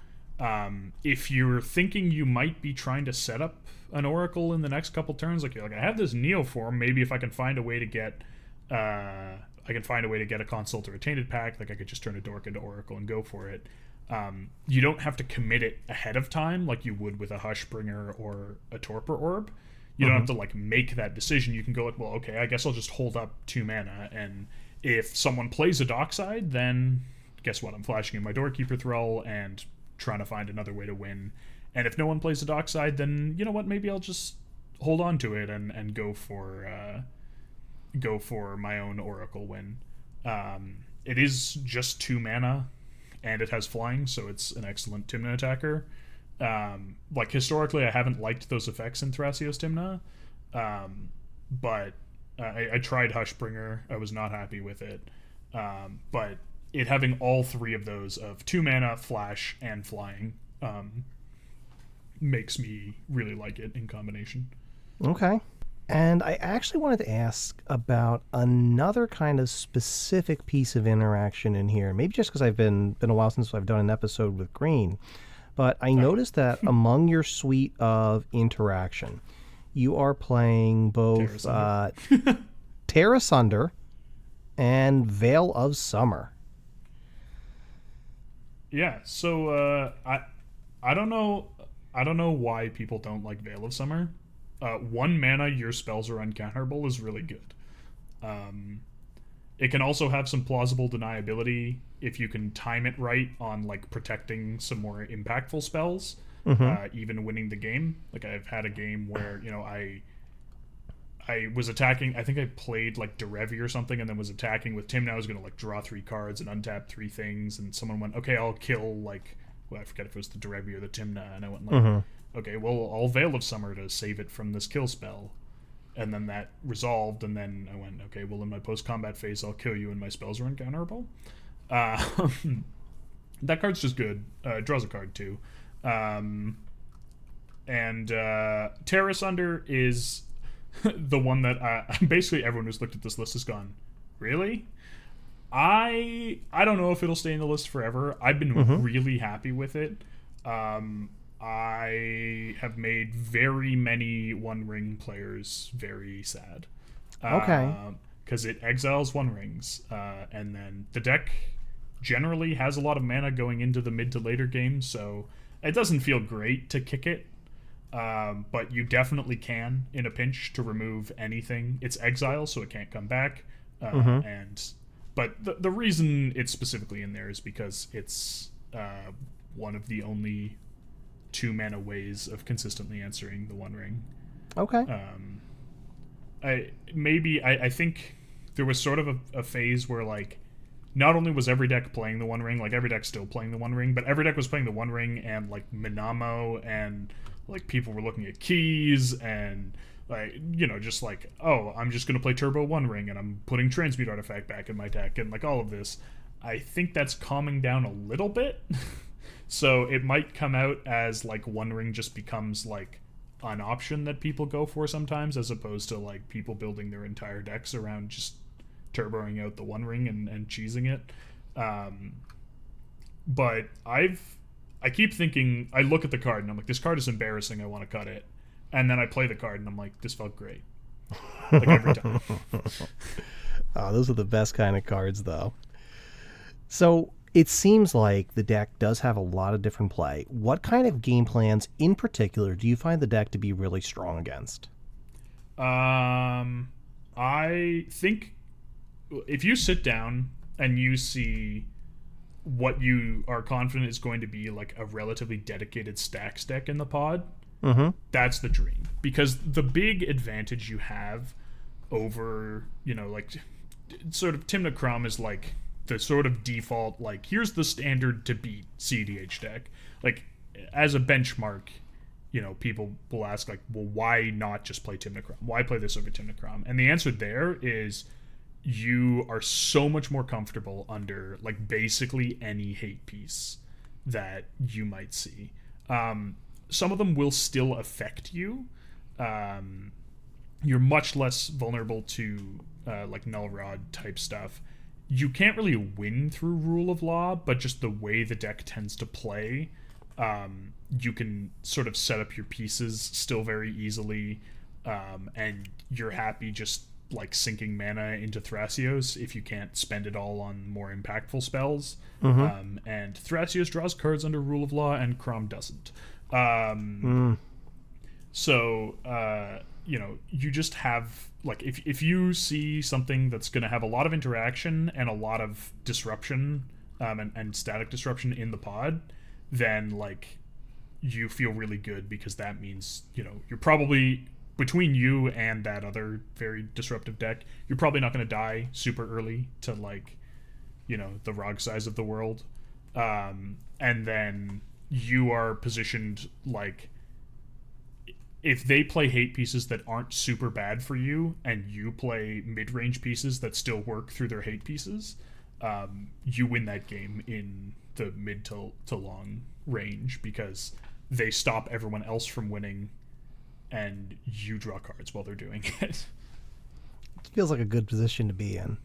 if you're thinking you might be trying to set up an Oracle in the next couple turns, like I have this Neoform, maybe if I can find a way to get a Consult or a Tainted Pact, like I could just turn a Dork into Oracle and go for it. You don't have to commit it ahead of time like you would with a Hushbringer or a Torpor Orb. You don't have to like make that decision. You can go like, well, okay, I guess I'll just hold up 2 mana, and if someone plays a Dockside, then guess what? I'm flashing in my Doorkeeper Thrall and trying to find another way to win. And if no one plays a Dockside, then you know what? Maybe I'll just hold on to it and go for my own Oracle win. It is just 2 mana, and it has flying, so it's an excellent Tymna attacker. Like historically I haven't liked those effects in Thrasios Tymna, but I tried Hushbringer. I was not happy with it, but it having all 3 of those of 2 mana, flash, and flying makes me really like it in combination. Okay. And I actually wanted to ask about another kind of specific piece of interaction in here. Maybe just because I've been a while since I've done an episode with Green. But I noticed that among your suite of interaction, you are playing both Tear Asunder, and Veil of Summer. Yeah, so I don't know why people don't like Veil of Summer. 1 mana, your spells are uncounterable is really good. It can also have some plausible deniability if you can time it right on like protecting some more impactful spells, even winning the game. Like I've had a game where I was attacking. I think I played like Derevi or something, and then was attacking with Tymna. I was going to like draw 3 cards and untap 3 things, and someone went, "Okay, I'll kill like." Well, I forget if it was the Derevi or the Tymna, and I went like, "Okay, well, I'll Veil of Summer to save it from this kill spell," and then that resolved, and then I went, "Okay, well, in my post-combat phase, I'll kill you, and my spells are uncounterable." That card's just good. It draws a card too, and Tear Asunder is the one that basically everyone who's looked at this list has gone, really? I don't know if it'll stay in the list forever. I've been really happy with it. I have made very many One Ring players very sad. Okay. Because it exiles One Rings, and then the deck generally has a lot of mana going into the mid to later game, so it doesn't feel great to kick it. But you definitely can in a pinch to remove anything. It's exile, so it can't come back. But the reason it's specifically in there is because it's one of the only 2 mana ways of consistently answering the One Ring. Okay. I think there was sort of a phase where like not only was every deck playing the One Ring, like every deck's still playing the One Ring, but every deck was playing the One Ring and like Minamo, and like people were looking at keys and like, you know, just like, oh, I'm just gonna play Turbo One Ring and I'm putting Transmute Artifact back in my deck and like all of this. I think that's calming down a little bit. So it might come out as like One Ring just becomes like an option that people go for sometimes, as opposed to like people building their entire decks around just turboing out the One Ring and cheesing it. But I keep thinking, I look at the card and I'm like, this card is embarrassing, I want to cut it. And then I play the card and I'm like, this felt great. Like every time. Oh, those are the best kind of cards, though. So it seems like the deck does have a lot of different play. What kind of game plans in particular do you find the deck to be really strong against? I think if you sit down and you see what you are confident is going to be like a relatively dedicated stacks deck in the pod, that's the dream. Because the big advantage you have over, you know, like sort of Tymna Crom is like the sort of default, like here's the standard to beat cEDH deck. Like as a benchmark, you know, people will ask like, well, why not just play Tymna Crom? Why play this over Tymna Crom? And the answer there is you are so much more comfortable under like basically any hate piece that you might see. Some of them will still affect you. You're much less vulnerable to like Null Rod type stuff. You can't really win through Rule of Law, but just the way the deck tends to play, you can sort of set up your pieces still very easily, and you're happy just like sinking mana into Thrasios if you can't spend it all on more impactful spells. And Thrasios draws cards under Rule of Law and Crom doesn't. So you know, you just have like if you see something that's going to have a lot of interaction and a lot of disruption, and static disruption in the pod, then like you feel really good, because that means, you know, you're probably, between you and that other very disruptive deck, you're probably not going to die super early to like, you know, the Rog size of the world, and then you are positioned like, if they play hate pieces that aren't super bad for you and you play mid-range pieces that still work through their hate pieces, you win that game in the mid to long range, because they stop everyone else from winning and you draw cards while they're doing it. It feels like a good position to be in.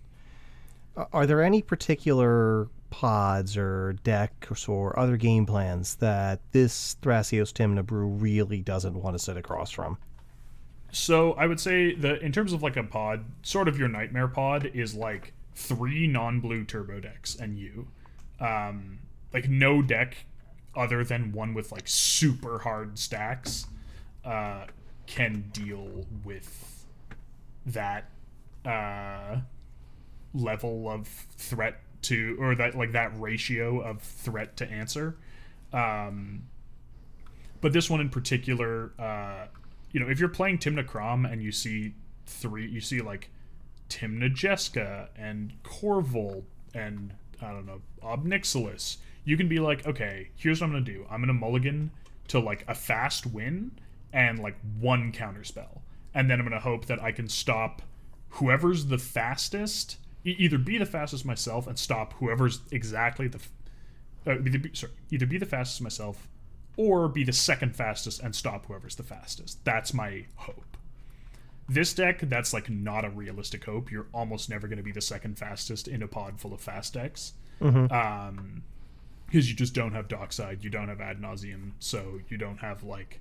Are there any particular pods or decks or other game plans that this Thrasios Tymna brew really doesn't want to sit across from? So I would say that in terms of like a pod, sort of your nightmare pod is like 3 non-blue turbo decks and you. Like no deck other than one with like super hard stacks can deal with that level of threat to, or that like that ratio of threat to answer. But this one in particular, if you're playing Tymna Crom and you see like Tymna Jeska and Corvold and I don't know Obnixilis, you can be like, okay, here's what I'm gonna do. I'm gonna mulligan to like a fast win and like 1 counterspell, and then I'm gonna hope that I can stop whoever's the fastest. Either be the fastest myself and stop whoever's exactly the either be the fastest myself or be the second fastest and stop whoever's the fastest. That's my hope. This deck, that's like not a realistic hope. You're almost never going to be the second fastest in a pod full of fast decks. Because you just don't have Dockside, you don't have Ad Nauseam, so you don't have like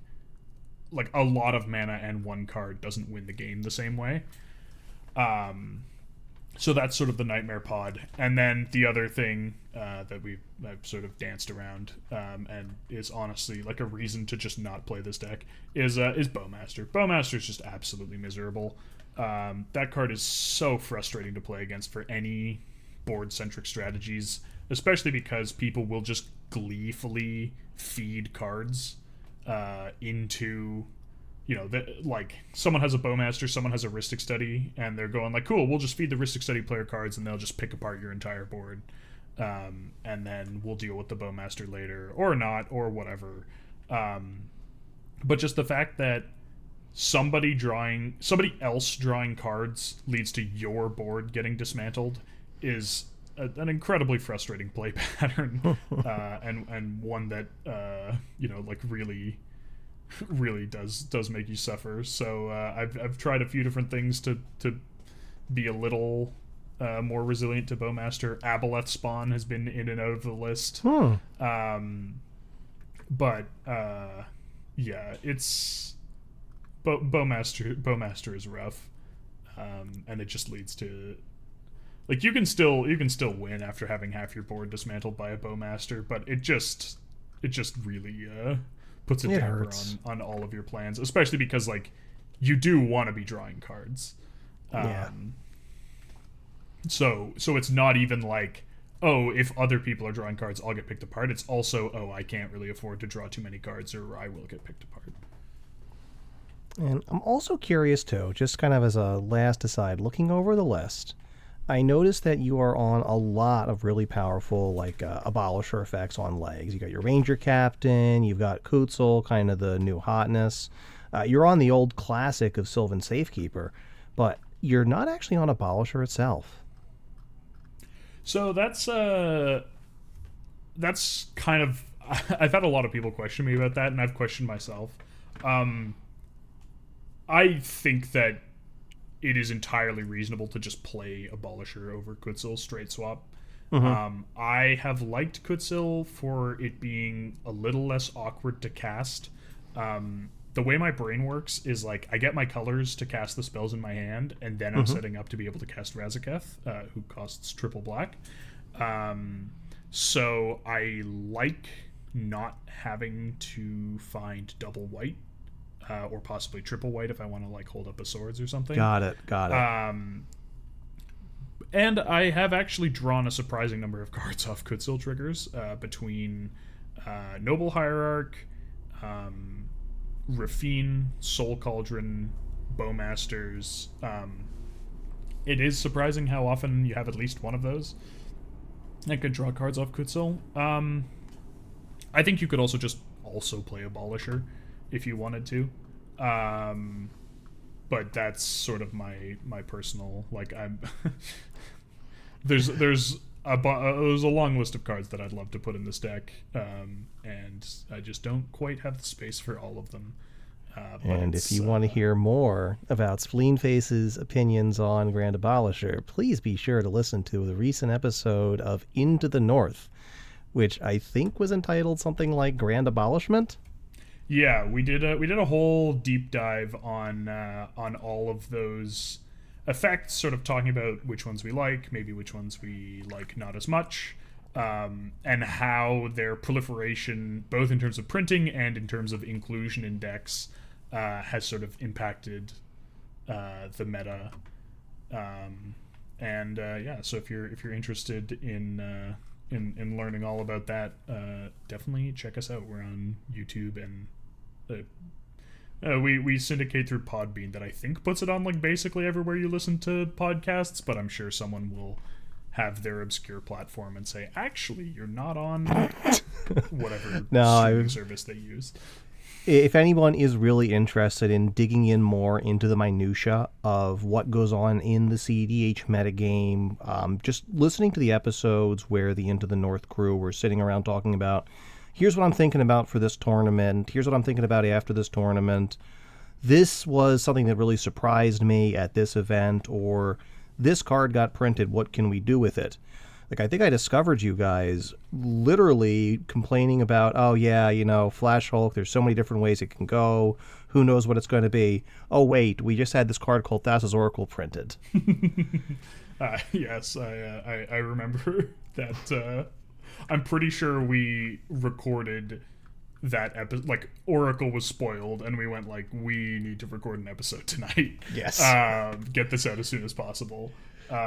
a lot of mana and 1 card doesn't win the game the same way. So that's sort of the nightmare pod. And then the other thing that I've sort of danced around and is honestly like a reason to just not play this deck is Bowmaster. Bowmaster is just absolutely miserable. That card is so frustrating to play against for any board-centric strategies, especially because people will just gleefully feed cards into... like someone has a Bowmaster, someone has a Rhystic Study, and they're going like, cool, we'll just feed the Rhystic Study player cards and they'll just pick apart your entire board. And then we'll deal with the Bowmaster later, or not, or whatever. But just the fact that somebody else drawing cards leads to your board getting dismantled is an incredibly frustrating play pattern, and one that like really does make you suffer. So I've tried a few different things to be a little more resilient to Bowmaster. Aboleth Spawn has been in and out of the list. But it's Bowmaster is rough, and it just leads to like you can still win after having half your board dismantled by a Bowmaster, but it just really puts a damper on all of your plans, especially because like you do want to be drawing cards. So it's not even like, oh, if other people are drawing cards, I'll get picked apart. It's also, oh, I can't really afford to draw too many cards or I will get picked apart. And I'm also curious too, just kind of as a last aside, looking over the list, I noticed that you are on a lot of really powerful, like, abolisher effects on legs. You got your Ranger Captain, you've got Kutzel, kind of the new hotness. You're on the old classic of Sylvan Safekeeper, but you're not actually on Abolisher itself. So that's kind of... I've had a lot of people question me about that, and I've questioned myself. I think that it is entirely reasonable to just play Abolisher over Kutzel straight swap. I have liked Kutzel for it being a little less awkward to cast. The way my brain works is like I get my colors to cast the spells in my hand, and then I'm setting up to be able to cast Razakats, who costs triple black. So I like not having to find double white. Or possibly triple white if I want to like hold up a swords or something. Got it. And I have actually drawn a surprising number of cards off Kutzel triggers between Noble Hierarch, Rafine, Soul Cauldron, Bowmasters. It is surprising how often you have at least one of those that could draw cards off Kutzel. I think you could also play Abolisher if you wanted to, but that's sort of my personal like. I'm there's a long list of cards that I'd love to put in this deck, and I just don't quite have the space for all of them. And if you want to hear more about Spleenface's opinions on Grand Abolisher, please be sure to listen to the recent episode of Into the North, which I think was entitled something like Grand Abolishment. Yeah, we did a whole deep dive on all of those effects, sort of talking about which ones we like, maybe which ones we like not as much, and how their proliferation, both in terms of printing and in terms of inclusion in decks, has sort of impacted the meta. And yeah, so if you're interested in learning all about that, definitely check us out. We're on YouTube, and we syndicate through Podbean, that I think puts it on like basically everywhere you listen to podcasts. But I'm sure someone will have their obscure platform and say, actually, you're not on whatever streaming service they use. If anyone is really interested in digging in more into the minutia of what goes on in the cEDH metagame, just listening to the episodes where the Into the North crew were sitting around talking about, here's what I'm thinking about for this tournament, here's what I'm thinking about after this tournament, this was something that really surprised me at this event, or this card got printed, what can we do with it? Like, I think I discovered you guys literally complaining about, oh, yeah, Flash Hulk, there's so many different ways it can go. Who knows what it's going to be? Oh, wait, we just had this card called Thrasios Oracle printed. Yes, I remember that. I'm pretty sure we recorded that episode. Like, Oracle was spoiled, and we went, like, we need to record an episode tonight. Yes. Get this out as soon as possible.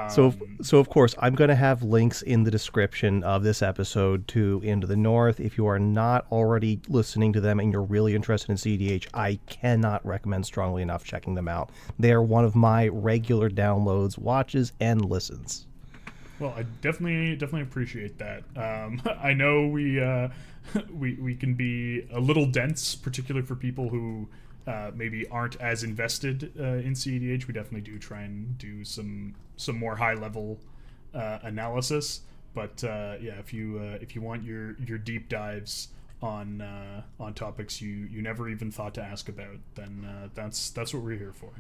So of course, I'm going to have links in the description of this episode to Into the North. If you are not already listening to them and you're really interested in cEDH, I cannot recommend strongly enough checking them out. They are one of my regular downloads, watches, and listens. Well, I definitely appreciate that. I know we can be a little dense, particularly for people who maybe aren't as invested in cEDH. We definitely do try and do some more high level analysis. But yeah, if you want your deep dives on topics you never even thought to ask about, then that's what we're here for.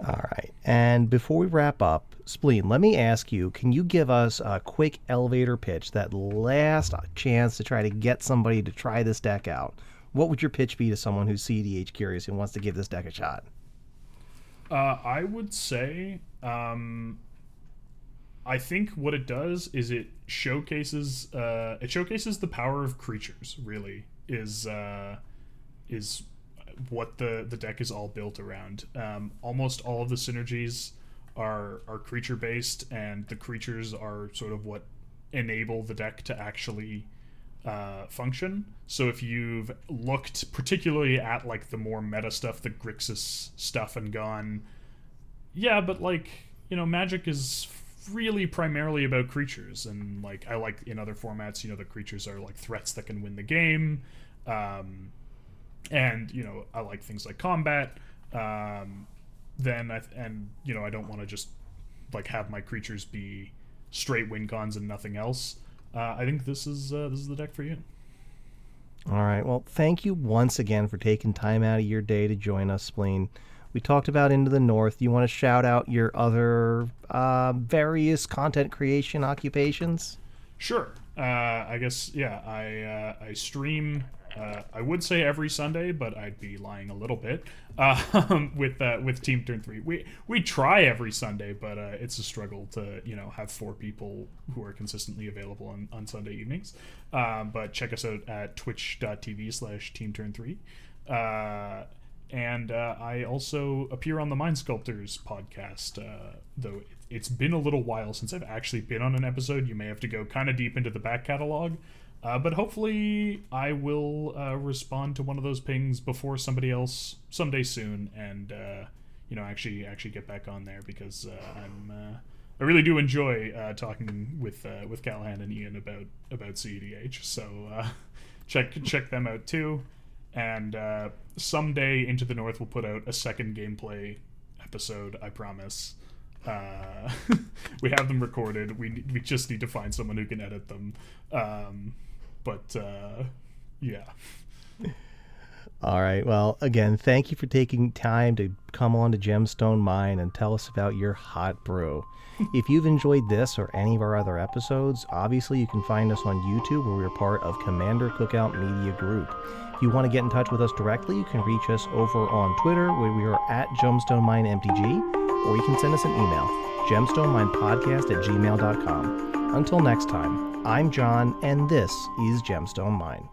All right. And before we wrap up, Spleen, let me ask you, can you give us a quick elevator pitch, that last chance to try to get somebody to try this deck out? What would your pitch be to someone who's cEDH-curious and wants to give this deck a shot? I would say, I think what it does is it showcases the power of creatures. Really, is what the deck is all built around. Almost all of the synergies are creature based, and the creatures are sort of what enable the deck to actually function. So if you've looked particularly at like the more meta stuff, the Grixis stuff, and gone, yeah, but like, Magic is really primarily about creatures, and like I like in other formats, the creatures are like threats that can win the game, and I like things like combat. Then I don't want to just like have my creatures be straight win cons and nothing else. I think this is the deck for you. All right. Well, thank you once again for taking time out of your day to join us, Spleen. We talked about Into the North. You want to shout out your other various content creation occupations? Sure. I guess, yeah, I stream, I would say every Sunday, but I'd be lying a little bit, with Team Turn 3. We try every Sunday, but it's a struggle to, have 4 people who are consistently available on Sunday evenings. But check us out at twitch.tv/Team Turn 3. And I also appear on the Mindsculptors podcast, though it's been a little while since I've actually been on an episode. You may have to go kind of deep into the back catalog, but hopefully I will respond to one of those pings before somebody else someday soon, and actually get back on there, because I really do enjoy talking with Callahan and Ian about cEDH. So check them out too. And someday Into the North will put out a second gameplay episode, I promise. We have them recorded. We just need to find someone who can edit them. Yeah. All right. Well, again, thank you for taking time to come on to Gemstone Mine and tell us about your hot brew. If you've enjoyed this or any of our other episodes, obviously you can find us on YouTube, where we're part of Commander Cookout Media Group. If you want to get in touch with us directly, you can reach us over on Twitter, where we are at GemstoneMineMTG, or you can send us an email, gemstoneminepodcast@gmail.com. Until next time, I'm John, and this is Gemstone Mine.